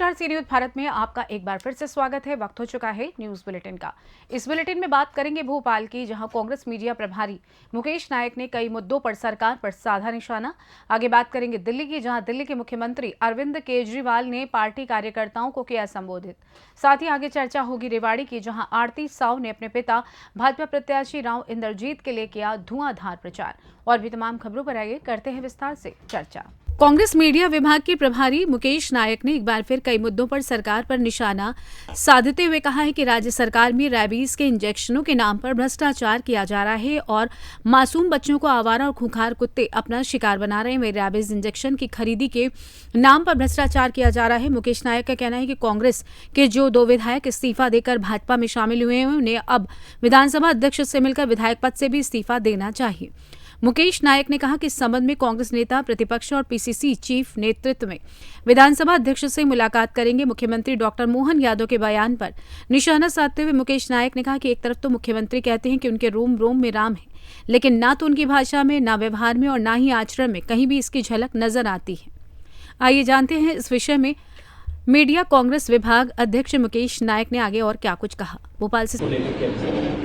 नमस्कार, सी न्यूज भारत में आपका एक बार फिर से स्वागत है। वक्त हो चुका है न्यूज बुलेटिन का। इस बुलेटिन में बात करेंगे भोपाल की, जहां कांग्रेस मीडिया प्रभारी मुकेश नायक ने कई मुद्दों पर सरकार पर साधा निशाना। आगे बात करेंगे दिल्ली की, जहां दिल्ली के मुख्यमंत्री अरविंद केजरीवाल ने पार्टी कार्यकर्ताओं को किया संबोधित। साथ ही आगे चर्चा होगी रेवाड़ी की, जहां आरती साव ने अपने पिता भाजपा प्रत्याशी राव इंद्रजीत के लिए किया धुआंधार प्रचार। और भी तमाम खबरों पर आगे करते हैं विस्तार से चर्चा। कांग्रेस मीडिया विभाग के प्रभारी मुकेश नायक ने एक बार फिर कई मुद्दों पर सरकार पर निशाना साधते हुए कहा है कि राज्य सरकार में रैबीज के इंजेक्शनों के नाम पर भ्रष्टाचार किया जा रहा है और मासूम बच्चों को आवारा और खूंखार कुत्ते अपना शिकार बना रहे हैं। वे रैबीज इंजेक्शन की खरीदी के नाम पर भ्रष्टाचार किया जा रहा है। मुकेश नायक का कहना है कि कांग्रेस के जो 2 विधायक इस्तीफा देकर भाजपा में शामिल हुए हैं, उन्हें अब विधानसभा अध्यक्ष से मिलकर विधायक पद से भी इस्तीफा देना चाहिए। मुकेश नायक ने कहा कि इस संबंध में कांग्रेस नेता प्रतिपक्ष और पीसीसी चीफ नेतृत्व में विधानसभा अध्यक्ष से मुलाकात करेंगे। मुख्यमंत्री डॉक्टर मोहन यादव के बयान पर निशाना साधते हुए मुकेश नायक ने कहा कि एक तरफ तो मुख्यमंत्री कहते हैं कि उनके रोम रोम में राम है, लेकिन ना तो उनकी भाषा में, ना व्यवहार में और ना ही आचरण में कहीं भी इसकी झलक नजर आती है। आइए जानते हैं इस विषय में मीडिया कांग्रेस विभाग अध्यक्ष मुकेश नायक ने आगे और क्या कुछ कहा। भोपाल से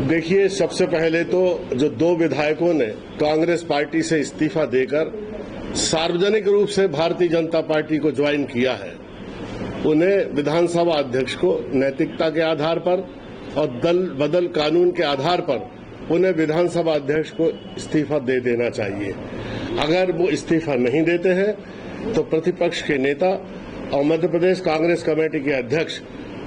देखिए, सबसे पहले तो जो 2 विधायकों ने कांग्रेस पार्टी से इस्तीफा देकर सार्वजनिक रूप से भारतीय जनता पार्टी को ज्वाइन किया है, उन्हें विधानसभा अध्यक्ष को नैतिकता के आधार पर और दल बदल कानून के आधार पर उन्हें विधानसभा अध्यक्ष को इस्तीफा दे देना चाहिए। अगर वो इस्तीफा नहीं देते हैं तो प्रतिपक्ष के नेता और मध्य प्रदेश कांग्रेस कमेटी के अध्यक्ष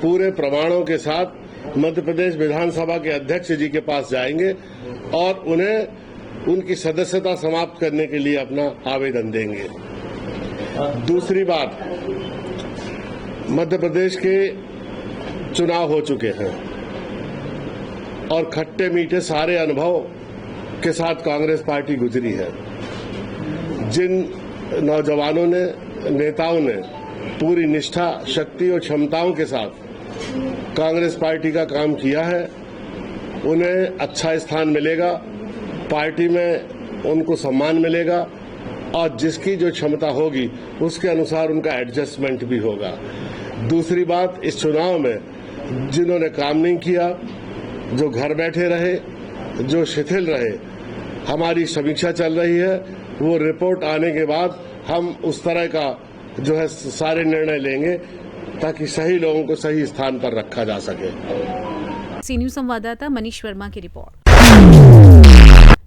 पूरे प्रमाणों के साथ मध्य प्रदेश विधानसभा के अध्यक्ष जी के पास जाएंगे और उन्हें उनकी सदस्यता समाप्त करने के लिए अपना आवेदन देंगे। दूसरी बात, मध्य प्रदेश के चुनाव हो चुके हैं और खट्टे मीठे सारे अनुभव के साथ कांग्रेस पार्टी गुजरी है। जिन नौजवानों ने, नेताओं ने पूरी निष्ठा, शक्ति और क्षमताओं के साथ कांग्रेस पार्टी का काम किया है, उन्हें अच्छा स्थान मिलेगा, पार्टी में उनको सम्मान मिलेगा और जिसकी जो क्षमता होगी उसके अनुसार उनका एडजस्टमेंट भी होगा। दूसरी बात, इस चुनाव में जिन्होंने काम नहीं किया, जो घर बैठे रहे, जो शिथिल रहे, हमारी समीक्षा चल रही है। वो रिपोर्ट आने के बाद हम उस तरह का जो है सारे निर्णय लेंगे ताकि सही लोगों को सही स्थान पर रखा जा सके। सी न्यूज संवाददाता मनीष वर्मा की रिपोर्ट।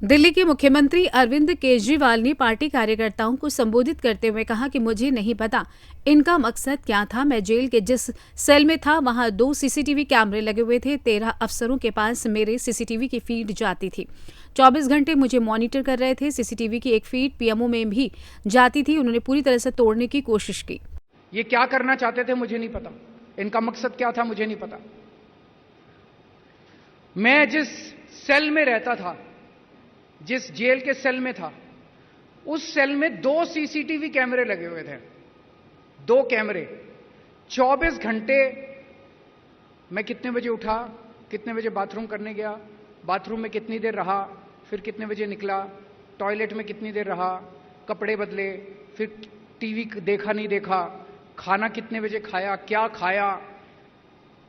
दिल्ली के मुख्यमंत्री अरविंद केजरीवाल ने पार्टी कार्यकर्ताओं को संबोधित करते हुए कहा कि मुझे नहीं पता इनका मकसद क्या था। मैं जेल के जिस सेल में था वहां 2 सीसीटीवी कैमरे लगे हुए थे। 13 अफसरों के पास मेरे सीसीटीवी की फीड जाती थी। 24 घंटे मुझे मॉनिटर कर रहे थे। सीसीटीवी की एक फीड पीएमओ में भी जाती थी। उन्होंने पूरी तरह से तोड़ने की कोशिश की। ये क्या करना चाहते थे मुझे नहीं पता, इनका मकसद क्या था मुझे नहीं पता। मैं जिस सेल में रहता था, जिस जेल के सेल में था, उस सेल में 2 सीसीटीवी कैमरे लगे हुए थे। 2 कैमरे। 24 घंटे मैं कितने बजे उठा, कितने बजे बाथरूम करने गया, बाथरूम में कितनी देर रहा, फिर कितने बजे निकला, टॉयलेट में कितनी देर रहा, कपड़े बदले, फिर टीवी देखा नहीं देखा, खाना कितने बजे खाया, क्या खाया।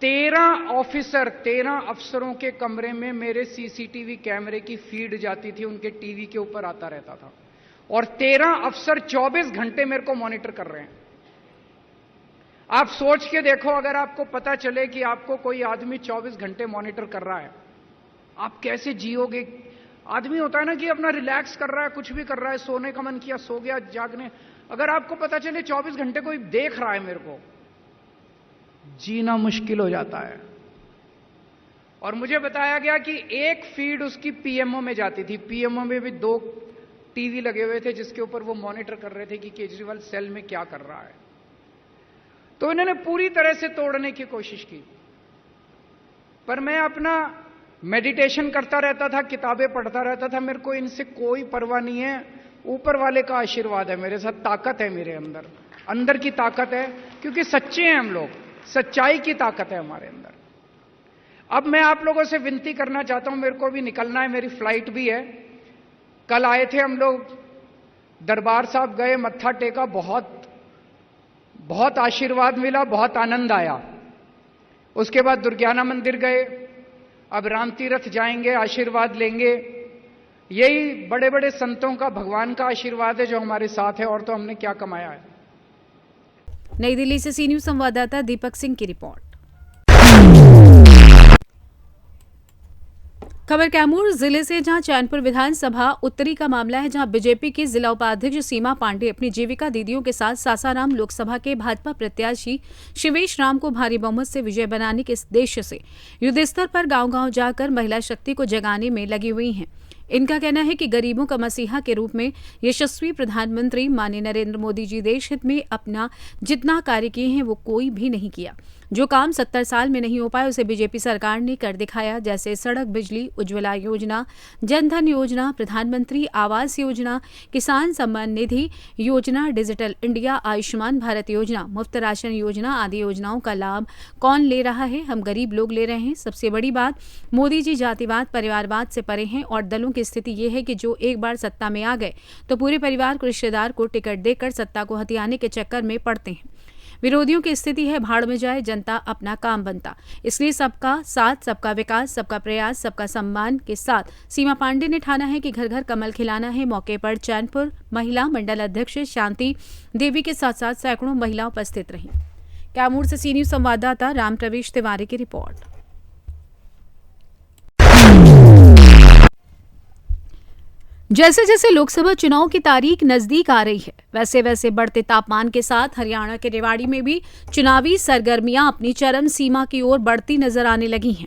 13 ऑफिसर, 13 अफसरों के कमरे में मेरे सीसीटीवी कैमरे की फीड जाती थी, उनके टीवी के ऊपर आता रहता था और 13 अफसर 24 घंटे मेरे को मॉनिटर कर रहे हैं। आप सोच के देखो, अगर आपको पता चले कि आपको कोई आदमी 24 घंटे मॉनिटर कर रहा है, आप कैसे जियोगे। आदमी होता है ना कि अपना रिलैक्स कर रहा है, कुछ भी कर रहा है, सोने का मन किया सो गया, जागने। अगर आपको पता चले 24 घंटे कोई देख रहा है मेरे को, जीना मुश्किल हो जाता है। और मुझे बताया गया कि एक फीड उसकी पीएमओ में जाती थी। पीएमओ में भी 2 टीवी लगे हुए थे जिसके ऊपर वो मॉनिटर कर रहे थे कि केजरीवाल सेल में क्या कर रहा है। तो इन्होंने पूरी तरह से तोड़ने की कोशिश की। पर मैं अपना मेडिटेशन करता रहता था, किताबें पढ़ता रहता था। मेरे को इनसे कोई परवाह नहीं है। ऊपर वाले का आशीर्वाद है मेरे साथ, ताकत है मेरे अंदर, अंदर की ताकत है, क्योंकि सच्चे हैं हम लोग, सच्चाई की ताकत है हमारे अंदर। अब मैं आप लोगों से विनती करना चाहता हूं, मेरे को भी निकलना है, मेरी फ्लाइट भी है। कल आए थे हम लोग, दरबार साहब गए, मत्था टेका, बहुत बहुत आशीर्वाद मिला, बहुत आनंद आया। उसके बाद दुर्गाना मंदिर गए, अब राम तीर्थ जाएंगे, आशीर्वाद लेंगे। यही बड़े बड़े संतों का, भगवान का आशीर्वाद है जो हमारे साथ है, और तो हमने क्या कमाया है। नई दिल्ली से सी न्यूज संवाददाता दीपक सिंह की रिपोर्ट। खबर कैमूर जिले से, जहां चैनपुर विधानसभा उत्तरी का मामला है, जहां बीजेपी की जिला उपाध्यक्ष सीमा पांडे अपनी जीविका दीदियों के साथ सासाराम लोकसभा के भाजपा प्रत्याशी शिवेश राम को भारी बहुमत से विजय बनाने के उद्देश्य से युद्ध स्तर पर गांव-गांव जाकर महिला शक्ति को जगाने में लगी हुई हैं। इनका कहना है कि गरीबों का मसीहा के रूप में यशस्वी प्रधानमंत्री माननीय नरेंद्र मोदी जी देश हित में अपना जितना कार्य किए हैं वो कोई भी नहीं किया। जो काम 70 साल में नहीं हो पाए उसे बीजेपी सरकार ने कर दिखाया, जैसे सड़क, बिजली, उज्ज्वला योजना, जनधन योजना, प्रधानमंत्री आवास योजना, किसान सम्मान निधि योजना, डिजिटल इंडिया, आयुष्मान भारत योजना, मुफ्त राशन योजना आदि योजनाओं का लाभ कौन ले रहा है? हम गरीब लोग ले रहे हैं। सबसे बड़ी बात, मोदी जी जातिवाद, परिवारवाद से परे हैं और दलों की स्थिति ये है कि जो एक बार सत्ता में आ गए तो पूरे परिवार को, रिश्तेदार को टिकट देकर सत्ता को हथियाने के चक्कर में पड़ते हैं। विरोधियों की स्थिति है भाड़ में जाए, जनता अपना काम बनता। इसलिए सबका साथ, सबका विकास, सबका प्रयास, सबका सम्मान के साथ सीमा पांडे ने ठाना है कि घर घर कमल खिलाना है। मौके पर चैनपुर महिला मंडल अध्यक्ष शांति देवी के साथ साथ सैकड़ों महिला उपस्थित रहीं। कैमूर से सी न्यूज संवाददाता राम प्रवेश तिवारी की रिपोर्ट। जैसे जैसे लोकसभा चुनाव की तारीख नजदीक आ रही है, वैसे वैसे बढ़ते तापमान के साथ हरियाणा के रेवाड़ी में भी चुनावी सरगर्मियां अपनी चरम सीमा की ओर बढ़ती नजर आने लगी हैं।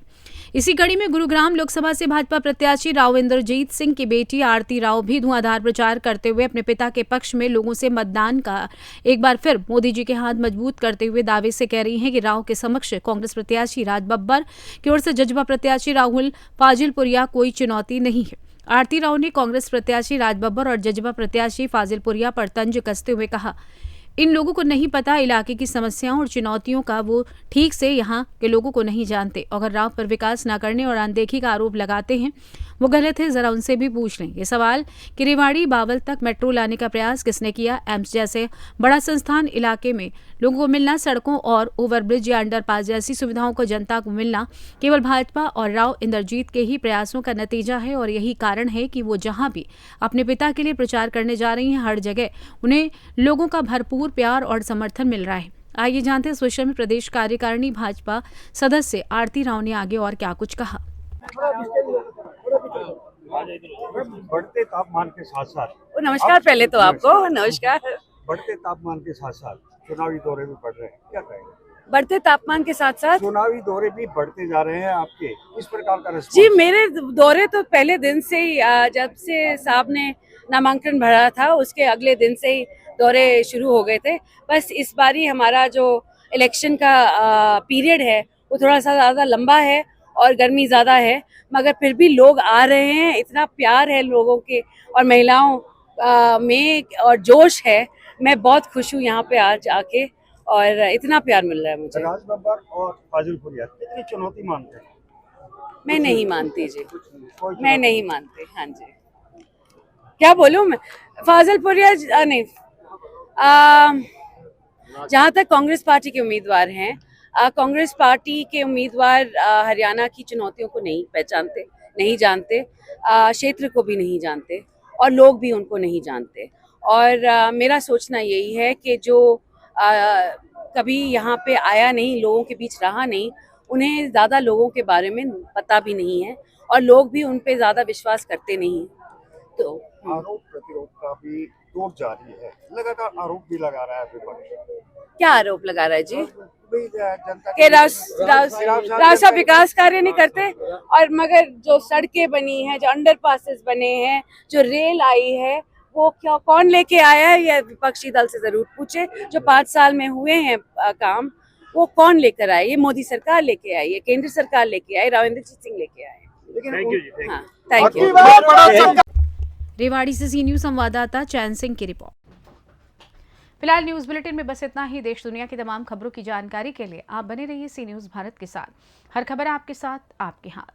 इसी कड़ी में गुरुग्राम लोकसभा से भाजपा प्रत्याशी राव इंद्रजीत सिंह की बेटी आरती राव भी धुआंधार प्रचार करते हुए अपने पिता के पक्ष में लोगों से मतदान का एक बार फिर मोदी जी के हाथ मजबूत करते हुए दावे से कह रही हैं कि राव के समक्ष कांग्रेस प्रत्याशी राज बब्बर की ओर से जजपा प्रत्याशी राहुल फाजिलपुरिया कोई चुनौती नहीं है। आरती राव ने कांग्रेस प्रत्याशी राज बब्बर और जजपा प्रत्याशी फाजिलपुरिया पर तंज कसते हुए कहा, इन लोगों को नहीं पता इलाके की समस्याओं और चुनौतियों का, वो ठीक से यहाँ के लोगों को नहीं जानते। अगर राव पर विकास न करने और अनदेखी का आरोप लगाते हैं वो गलत है, जरा उनसे भी पूछ लें। ये सवाल कि रेवाड़ी बावल तक मेट्रो लाने का प्रयास किसने किया? एम्स जैसे बड़ा संस्थान इलाके में लोगों को मिलना, सड़कों और ओवरब्रिज या अंडरपास जैसी सुविधाओं को जनता को मिलना केवल भाजपा और राव इंद्रजीत के ही प्रयासों का नतीजा है। और यही कारण है कि वो जहां भी अपने पिता के लिए प्रचार करने जा रही हैं, हर जगह उन्हें लोगों का भरपूर प्यार और समर्थन मिल रहा है। आइए जानते हैं इस विषय में प्रदेश कार्यकारिणी भाजपा सदस्य आरती राव ने आगे और क्या कुछ कहा। बढ़ते तापमान के साथ साथ, नमस्कार पहले तो आपको नमस्कार। बढ़ते तापमान के साथ साथ चुनावी दौरे भी बढ़ रहे हैं, क्या कहेंगे? बढ़ते तापमान के साथ साथ चुनावी दौरे भी बढ़ते जा रहे हैं आपके, इस प्रकार का रिस्पॉन्स? जी, मेरे दौरे तो पहले दिन से ही, जब से साहब ने नामांकन भरा था उसके अगले दिन से ही दौरे शुरू हो गए थे। बस इस बारी हमारा जो इलेक्शन का पीरियड है वो थोड़ा सा ज़्यादा लंबा है और गर्मी ज़्यादा है, मगर फिर भी लोग आ रहे हैं। इतना प्यार है लोगों के और महिलाओं में और जोश है। मैं बहुत खुश हूँ यहाँ पे आज आके और इतना प्यार मिल रहा है मुझे। राज बब्बर और फाजिलपुरिया कितनी चुनौती मानते हैं? मैं नहीं मानती जी, कोई मैं नहीं मानती। हाँ जी, क्या बोलूँ मैं? फाजिलपुरिया नहीं, जहाँ तक कांग्रेस पार्टी के उम्मीदवार हैं, कांग्रेस पार्टी के उम्मीदवार हरियाणा की चुनौतियों को नहीं पहचानते, नहीं जानते, क्षेत्र को भी नहीं जानते और लोग भी उनको नहीं जानते। और मेरा सोचना यही है कि जो कभी यहाँ पे आया नहीं, लोगों के बीच रहा नहीं, उन्हें ज़्यादा लोगों के बारे में पता भी नहीं है और लोग भी उन पे ज़्यादा विश्वास करते नहीं। तो आरोप प्रतिरोध का भी दौर जारी है, लगातार आरोप भी लगा रहा है विपक्ष। क्या आरोप लगा रहा है जी? जनता कि राव साहब विकास कार्य नहीं करते, और मगर जो सड़कें बनी हैं, जो अंडरपासेस बने हैं, जो रेल आई है, वो क्या कौन लेके आया है? ये विपक्षी दल से जरूर पूछे। जो 5 साल में हुए हैं काम, वो कौन लेकर आए? ये मोदी सरकार लेके आई है, केंद्र सरकार लेके आई, राव इंद्रजीत सिंह लेके आए। हाँ, थैंक यू। रेवाड़ी से सी न्यूज संवाददाता चैन सिंह की रिपोर्ट। फिलहाल न्यूज बुलेटिन में बस इतना ही। देश दुनिया की तमाम खबरों की जानकारी के लिए आप बने रहिए सी न्यूज भारत के साथ। हर खबर आपके साथ, आपके हाथ।